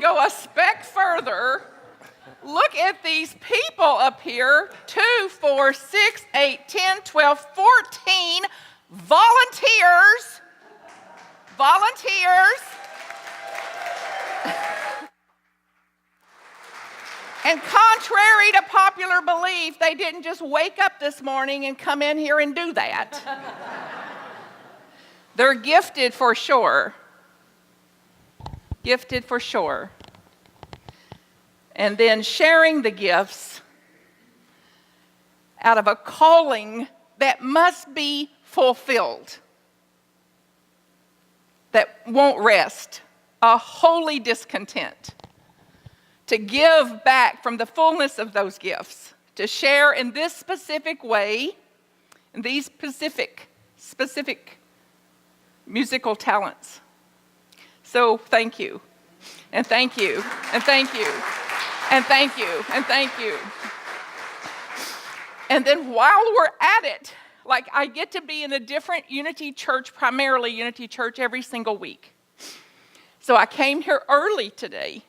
Go a speck further. Look at these people up here. 2, 4, 6, 8, 10, 12, 14 volunteers. And contrary to popular belief, they didn't just wake up this morning and come in here and do that. They're gifted for sure. Gifted for sure. And then sharing the gifts out of a calling that must be fulfilled, that won't rest, a holy discontent, to give back from the fullness of those gifts, to share in this specific way, in these specific musical talents. So thank you, and thank you, and thank you, and thank you, and thank you. And then while we're at it, like I get to be in a different Unity Church, primarily Unity Church, every single week. So I came here early today.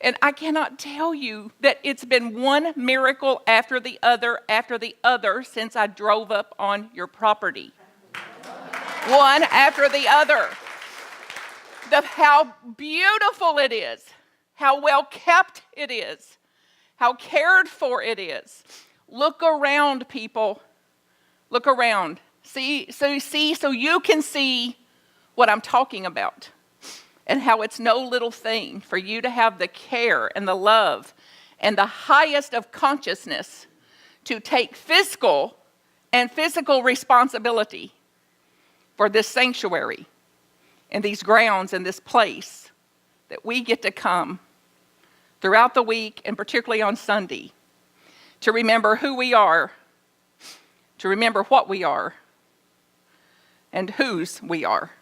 And I cannot tell you that it's been one miracle after the other since I drove up on your property. One after the other. How beautiful it is, how well kept it is, how cared for it is. Look around, people. Look around. So you can see what I'm talking about. And how it's no little thing for you to have the care and the love and the highest of consciousness to take physical responsibility for this sanctuary and these grounds and this place that we get to come throughout the week and particularly on Sunday to remember who we are, to remember what we are, and whose we are.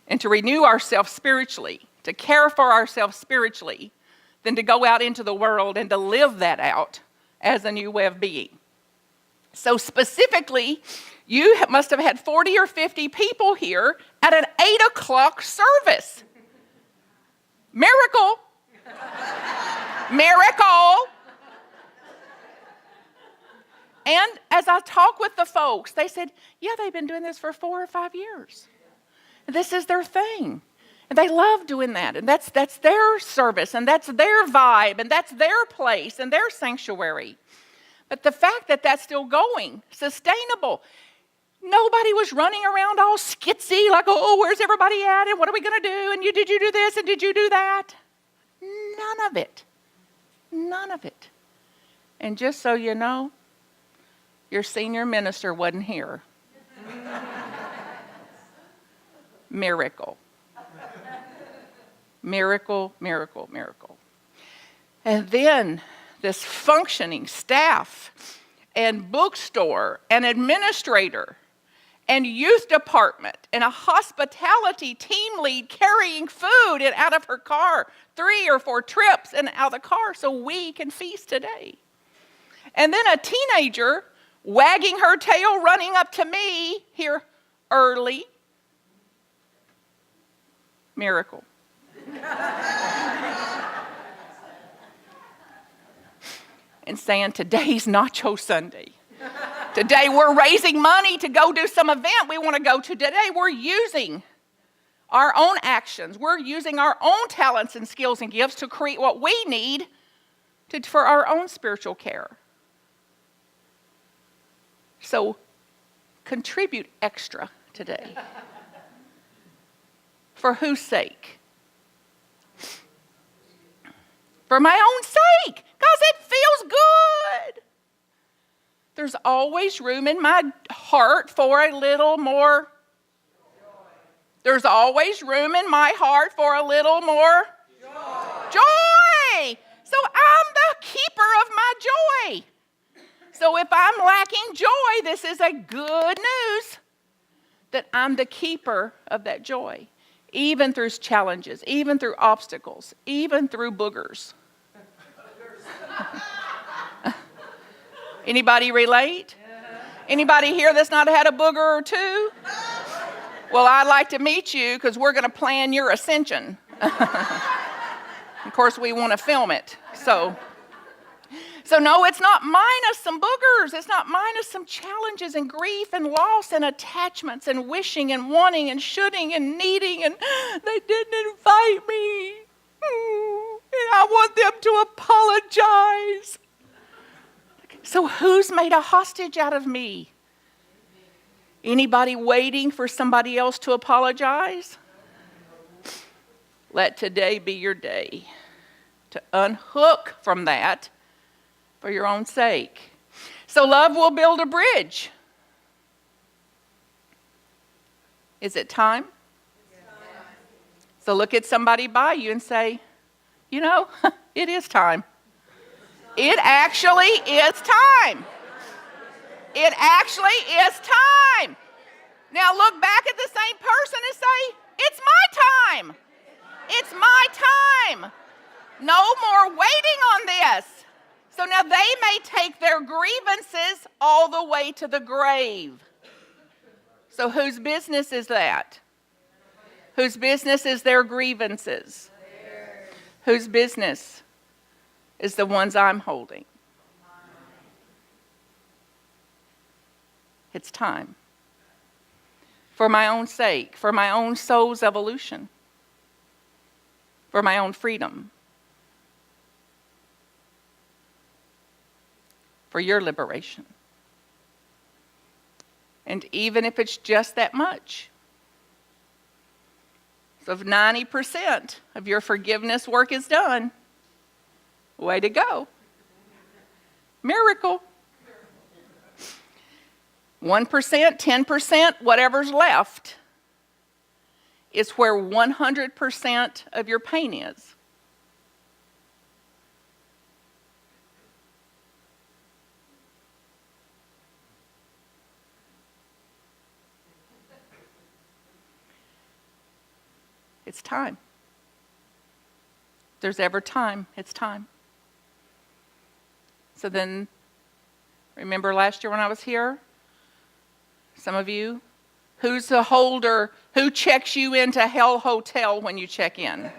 And to renew ourselves spiritually, to care for ourselves spiritually, than to go out into the world and to live that out as a new way of being. So specifically, you must have had 40 or 50 people here at an 8 o'clock service. Miracle. Miracle. And as I talk with the folks, they said, yeah, they've been doing this for 4 or 5 years. This is their thing. And they love doing that. And that's their service, and that's their vibe, and that's their place, and their sanctuary. But the fact that that's still going, sustainable, nobody was running around all skitsy, like, oh, where's everybody at, and what are we going to do, and did you do this, and did you do that? None of it. None of it. And just so you know, your senior minister wasn't here. Miracle. Miracle, miracle, miracle. And then this functioning staff and bookstore and administrator and youth department and a hospitality team lead carrying food in out of her car 3 or 4 trips and out of the car so we can feast today. And then a teenager wagging her tail running up to me here early. Miracle. And saying, today's Nacho Sunday. Today we're raising money to go do some event we want to go to. Today we're using our own actions. We're using our own talents and skills and gifts to create what we need for our own spiritual care. So contribute extra today. For whose sake? For my own sake, because it feels good. There's always room in my heart for a little more. There's always room in my heart for a little more joy. So I'm the keeper of my joy. So if I'm lacking joy, this is a good news that I'm the keeper of that joy. Even through challenges, even through obstacles, even through boogers. Anybody relate? Anybody here that's not had a booger or two? Well, I'd like to meet you because we're going to plan your ascension, Of course, we want to film it. So no, it's not minus some boogers. It's not minus some challenges and grief and loss and attachments and wishing and wanting and shoulding and needing and they didn't invite me. And I want them to apologize. So who's made a hostage out of me? Anybody waiting for somebody else to apologize? Let today be your day to unhook from that for your own sake. So love will build a bridge. Is it time? So look at somebody by you and say, you know, it is time. It actually is time. It actually is time. Now look back at the same person and say, it's my time. It's my time. No more waiting on this. So now they may take their grievances all the way to the grave. So whose business is that? Whose business is their grievances? Whose business is the ones I'm holding? It's time. For my own sake, for my own soul's evolution, for my own freedom, for your liberation. And even if it's just that much. So if 90% of your forgiveness work is done, way to go. Miracle. 1%, 10%, whatever's left is where 100% of your pain is. It's time. If there's ever time, it's time. So then, remember last year when I was here? Some of you, who's the holder, who checks you into Hell Hotel when you check in?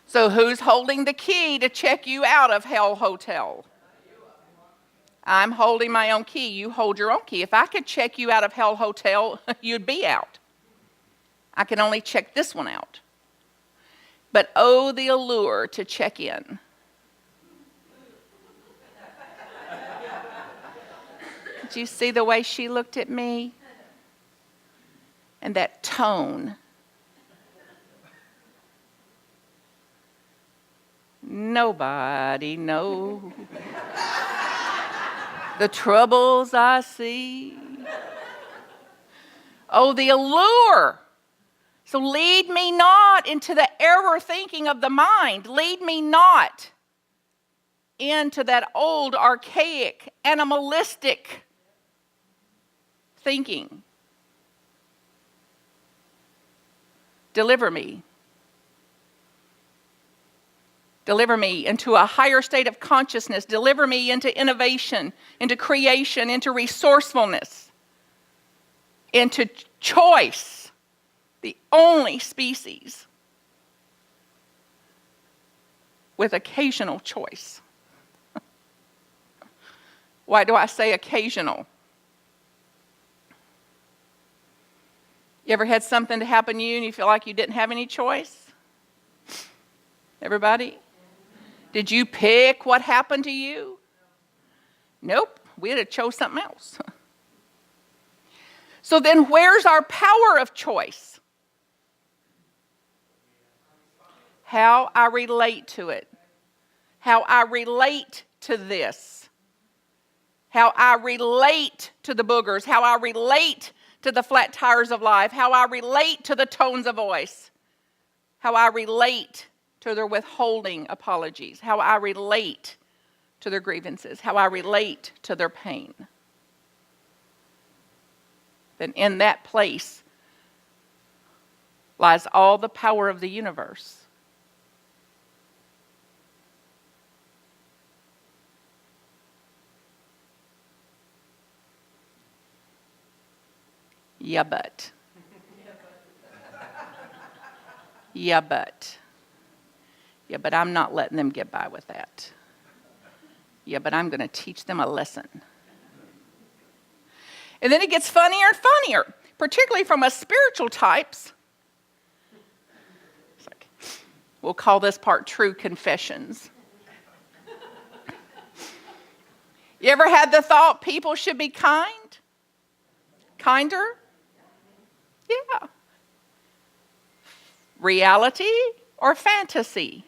So who's holding the key to check you out of Hell Hotel? I'm holding my own key. You hold your own key. If I could check you out of Hell Hotel, you'd be out. I can only check this one out. But oh, the allure to check in. Did you see the way she looked at me? And that tone. Nobody knows the troubles I see. Oh, the allure. So lead me not into the error thinking of the mind. Lead me not into that old, archaic, animalistic thinking. Deliver me. Deliver me into a higher state of consciousness. Deliver me into innovation, into creation, into resourcefulness, into choice. The only species with occasional choice. Why do I say occasional? You ever had something to happen to you and you feel like you didn't have any choice? Everybody? Did you pick what happened to you? Nope, we'd have chose something else. So then where's our power of choice? How I relate to it. How I relate to this. How I relate to the boogers. How I relate to the flat tires of life. How I relate to the tones of voice. How I relate to their withholding apologies. How I relate to their grievances. How I relate to their pain. Then in that place lies all the power of the universe. Yeah, but. Yeah, but I'm not letting them get by with that. Yeah, but I'm going to teach them a lesson. And then it gets funnier and funnier, particularly from us spiritual types. It's like, we'll call this part true confessions. You ever had the thought people should be kind? Kinder? Yeah. Reality or fantasy?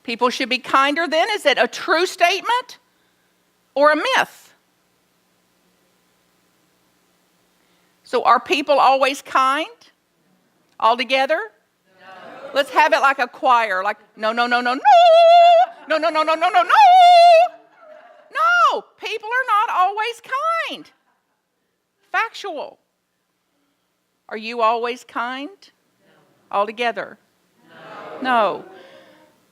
People should be kinder then? Is it a true statement or a myth? So are people always kind? All together? No. Let's have it like a choir, like no, no, no, no, no, no, no, no, no, no, no, no. No, people are not always kind. Factual. Are you always kind? No. All together? No.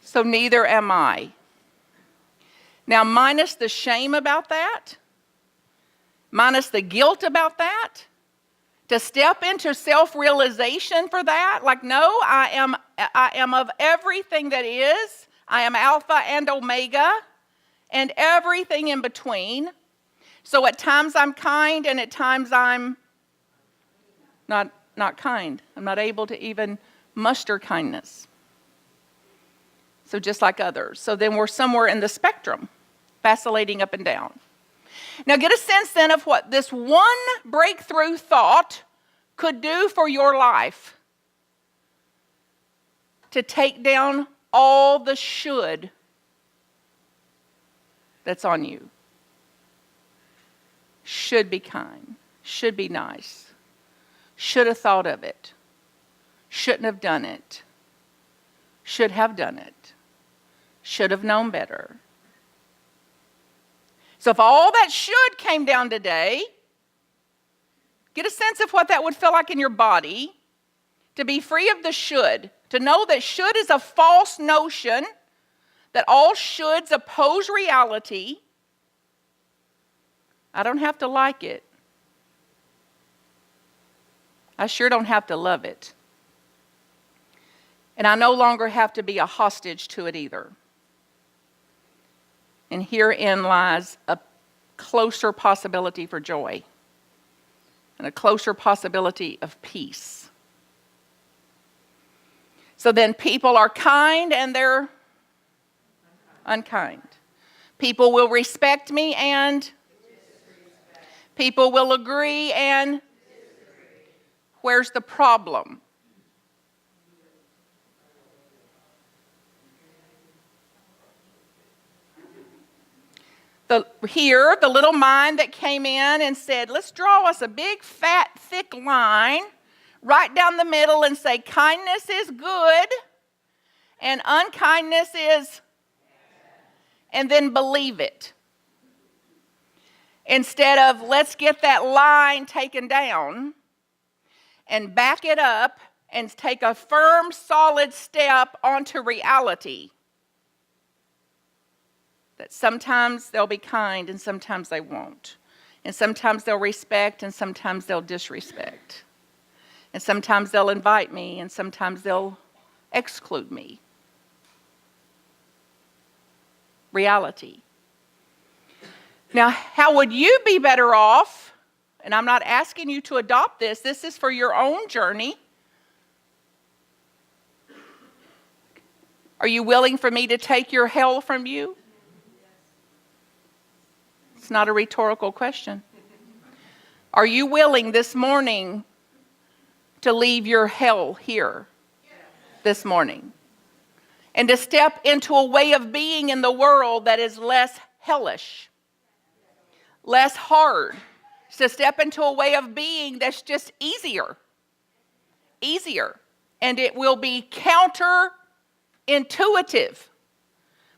So neither am I. Now, minus the shame about that, minus the guilt about that, to step into self-realization for that, like, no, I am of everything that is. I am Alpha and Omega and everything in between. So at times I'm kind and at times I'm not kind. I'm not able to even muster kindness. So just like others. So then we're somewhere in the spectrum, vacillating up and down. Now get a sense then of what this one breakthrough thought could do for your life. To take down all the should that's on you. Should be kind. Should be nice. Should have thought of it. Shouldn't have done it. Should have done it. Should have known better. So if all that should came down today, get a sense of what that would feel like in your body, to be free of the should, to know that should is a false notion, that all shoulds oppose reality. I don't have to like it. I sure don't have to love it. And I no longer have to be a hostage to it either. And herein lies a closer possibility for joy and a closer possibility of peace. So then people are kind and they're unkind. People will respect me and people will agree and where's the problem? The little mind that came in and said, let's draw us a big, fat, thick line right down the middle and say kindness is good and unkindness is, and then believe it. Instead of let's get that line taken down and back it up and take a firm, solid step onto reality. That sometimes they'll be kind and sometimes they won't. And sometimes they'll respect and sometimes they'll disrespect. And sometimes they'll invite me and sometimes they'll exclude me. Reality. Now, how would you be better off? And I'm not asking you to adopt this. This is for your own journey. Are you willing for me to take your hell from you? It's not a rhetorical question. Are you willing this morning to leave your hell here this morning? And to step into a way of being in the world that is less hellish, less hard. To step into a way of being that's just easier. And it will be counterintuitive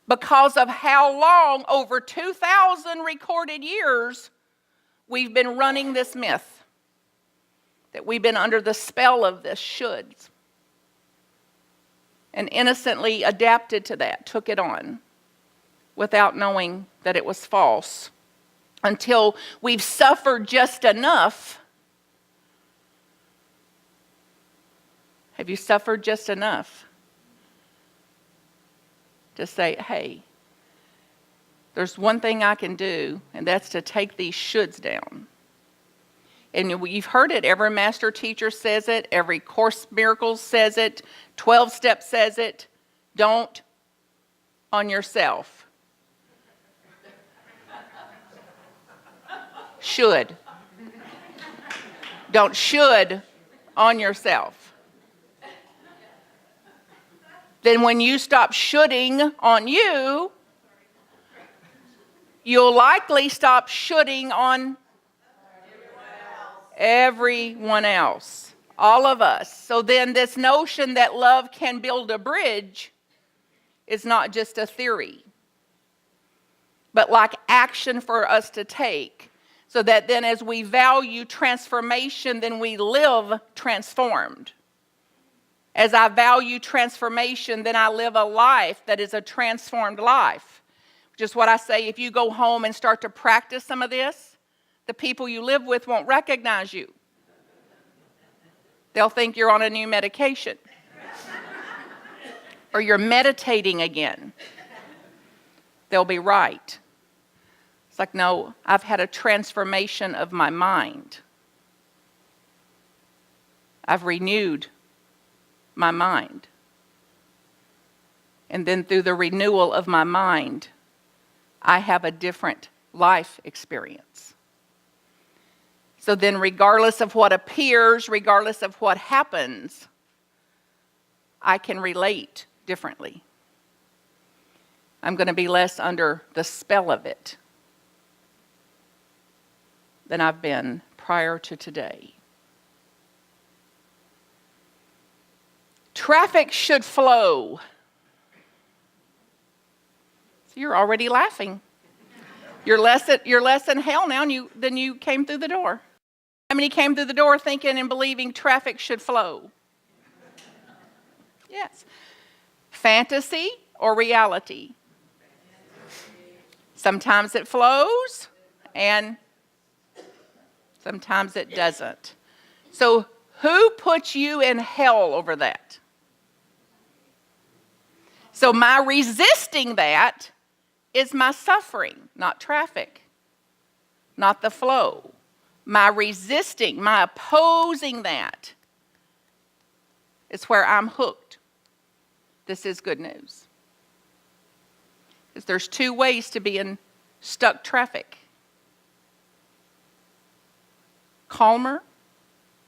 because of how long, over 2,000 recorded years, we've been running this myth. That we've been under the spell of this shoulds. And innocently adapted to that, took it on, without knowing that it was false. Until we've suffered just enough Have you suffered just enough to say, hey, there's one thing I can do, and that's to take these shoulds down. And you've heard it. Every master teacher says it. Every Course Miracles says it. 12-step says it. Don't on yourself. Should. Don't should on yourself. Then when you stop shoulding on you, you'll likely stop shoulding on everyone else, all of us. So then this notion that love can build a bridge is not just a theory, but like action for us to take. So that then as we value transformation, then we live transformed. As I value transformation, then I live a life that is a transformed life. Which is what I say, if you go home and start to practice some of this, the people you live with won't recognize you. They'll think you're on a new medication. Or you're meditating again. They'll be right. It's like, no, I've had a transformation of my mind. I've renewed my mind. And then through the renewal of my mind, I have a different life experience. So then regardless of what appears, regardless of what happens, I can relate differently. I'm going to be less under the spell of it than I've been prior to today. Traffic should flow. So you're already laughing. You're less in hell now than you came through the door. How many came through the door thinking and believing traffic should flow? Yes. Fantasy or reality? Sometimes it flows and sometimes it doesn't. So who puts you in hell over that? So my resisting that is my suffering, not traffic, not the flow. My resisting, my opposing that is where I'm hooked. This is good news. Because there's two ways to be in stuck traffic. Calmer,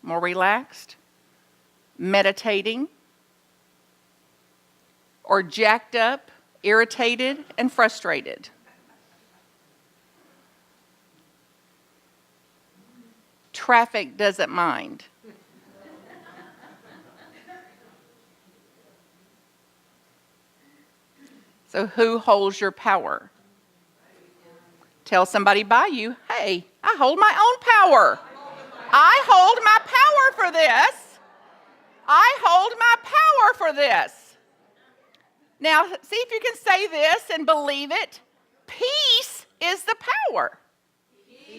more relaxed, meditating, or jacked up, irritated, and frustrated. Traffic doesn't mind. So who holds your power? Tell somebody by you, hey, I hold my own power. I hold my power for this. I hold my power for this. Now, see if you can say this and believe it. Peace is the power.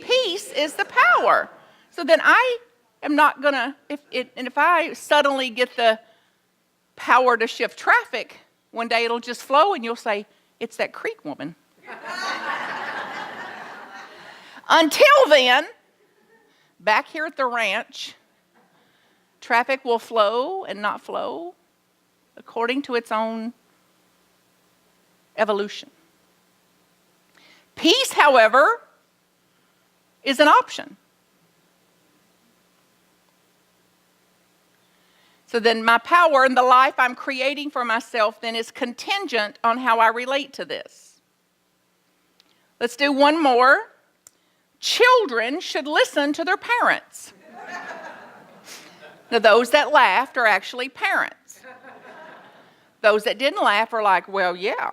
Peace is the power. So then I am not going to, if I suddenly get the power to shift traffic, one day it'll just flow and you'll say, it's that creek woman. Until then, back here at the ranch, traffic will flow and not flow according to its own evolution. Peace, however, is an option. So then my power and the life I'm creating for myself then is contingent on how I relate to this. Let's do one more. Children should listen to their parents. Now, those that laughed are actually parents. Those that didn't laugh are like, well, yeah.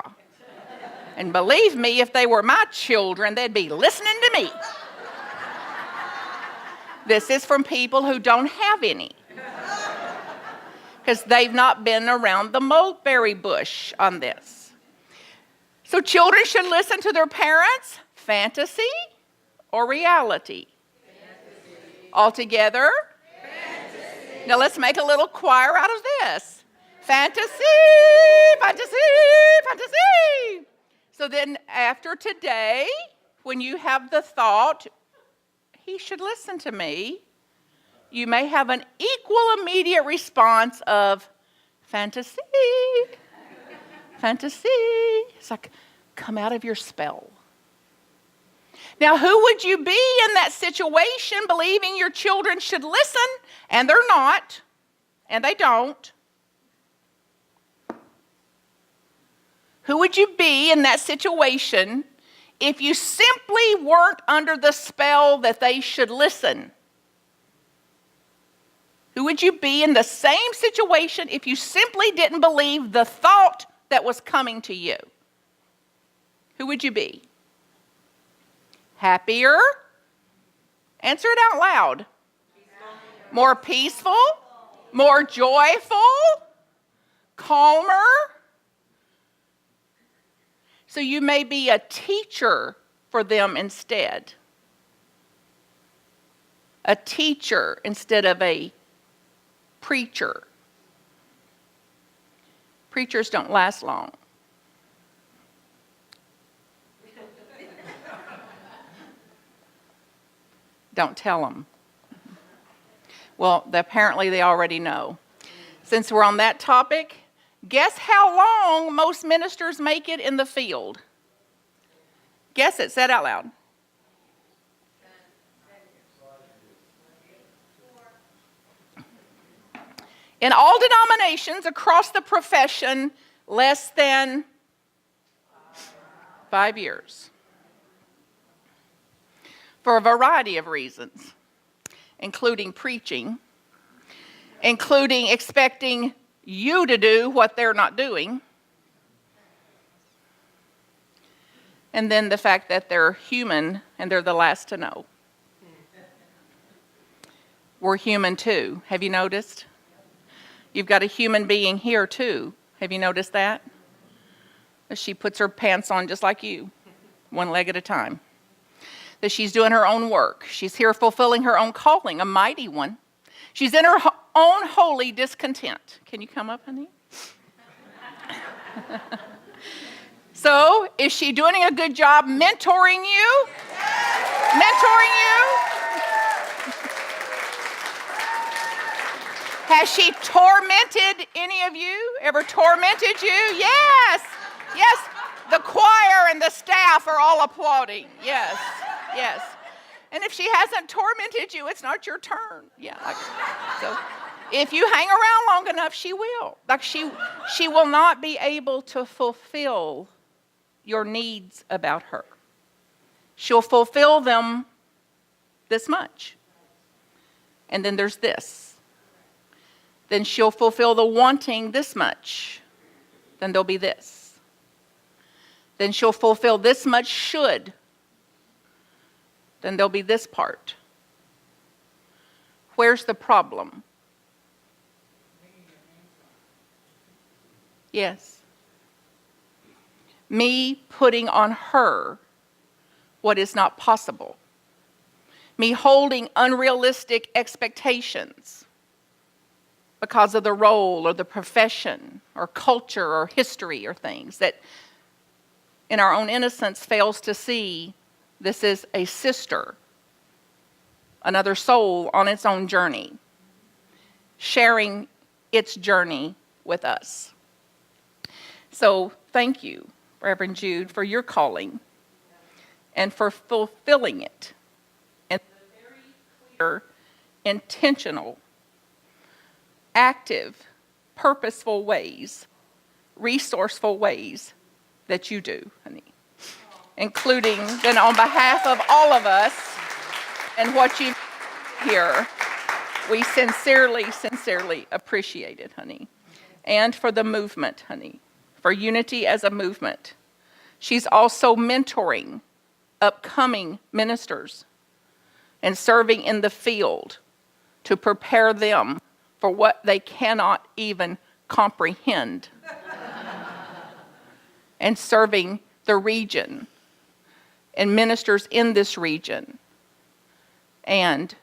And believe me, if they were my children, they'd be listening to me. This is from people who don't have any. Because they've not been around the mulberry bush on this. So children should listen to their parents, fantasy or reality? Fantasy. All together? Fantasy. Now let's make a little choir out of this. Fantasy, fantasy, fantasy. So then after today, when you have the thought, he should listen to me, you may have an equal immediate response of fantasy, fantasy. It's like, come out of your spell. Now, who would you be in that situation believing your children should listen, and they're not, and they don't? Who would you be in that situation if you simply weren't under the spell that they should listen? Who would you be in the same situation if you simply didn't believe the thought that was coming to you? Who would you be? Happier? Answer it out loud. More peaceful? More joyful? Calmer? So you may be a teacher for them instead. A teacher instead of a preacher. Preachers don't last long. Don't tell them. Well, apparently they already know. Since we're on that topic, guess how long most ministers make it in the field? Guess it. Say it out loud. In all denominations across the profession, less than 5 years. For a variety of reasons, including preaching, including expecting you to do what they're not doing, and then the fact that they're human and they're the last to know. We're human too. Have you noticed? You've got a human being here too. Have you noticed that? She puts her pants on just like you, one leg at a time. That she's doing her own work. She's here fulfilling her own calling, a mighty one. She's in her own holy discontent. Can you come up, honey? So, is she doing a good job mentoring you? Mentoring you? Has she tormented any of you? Ever tormented you? Yes. Yes. The choir and the staff are all applauding. Yes. Yes. And if she hasn't tormented you, it's not your turn. Yeah. So if you hang around long enough, she will. Like she will not be able to fulfill your needs about her. She'll fulfill them this much. And then there's this. Then she'll fulfill the wanting this much. Then there'll be this. Then she'll fulfill this much should. Then there'll be this part. Where's the problem? Yes. Me putting on her what is not possible. Me holding unrealistic expectations because of the role or the profession or culture or history or things that in our own innocence fails to see this is a sister, another soul on its own journey, sharing its journey with us. So thank you, Reverend Jude, for your calling and for fulfilling it in the very clear, intentional, active, purposeful ways, resourceful ways that you do, honey. Including then on behalf of all of us and what you hear, we sincerely appreciate it, honey. And for the movement, honey, for unity as a movement. She's also mentoring upcoming ministers and serving in the field to prepare them for what they cannot even comprehend. And serving the region and ministers in this region and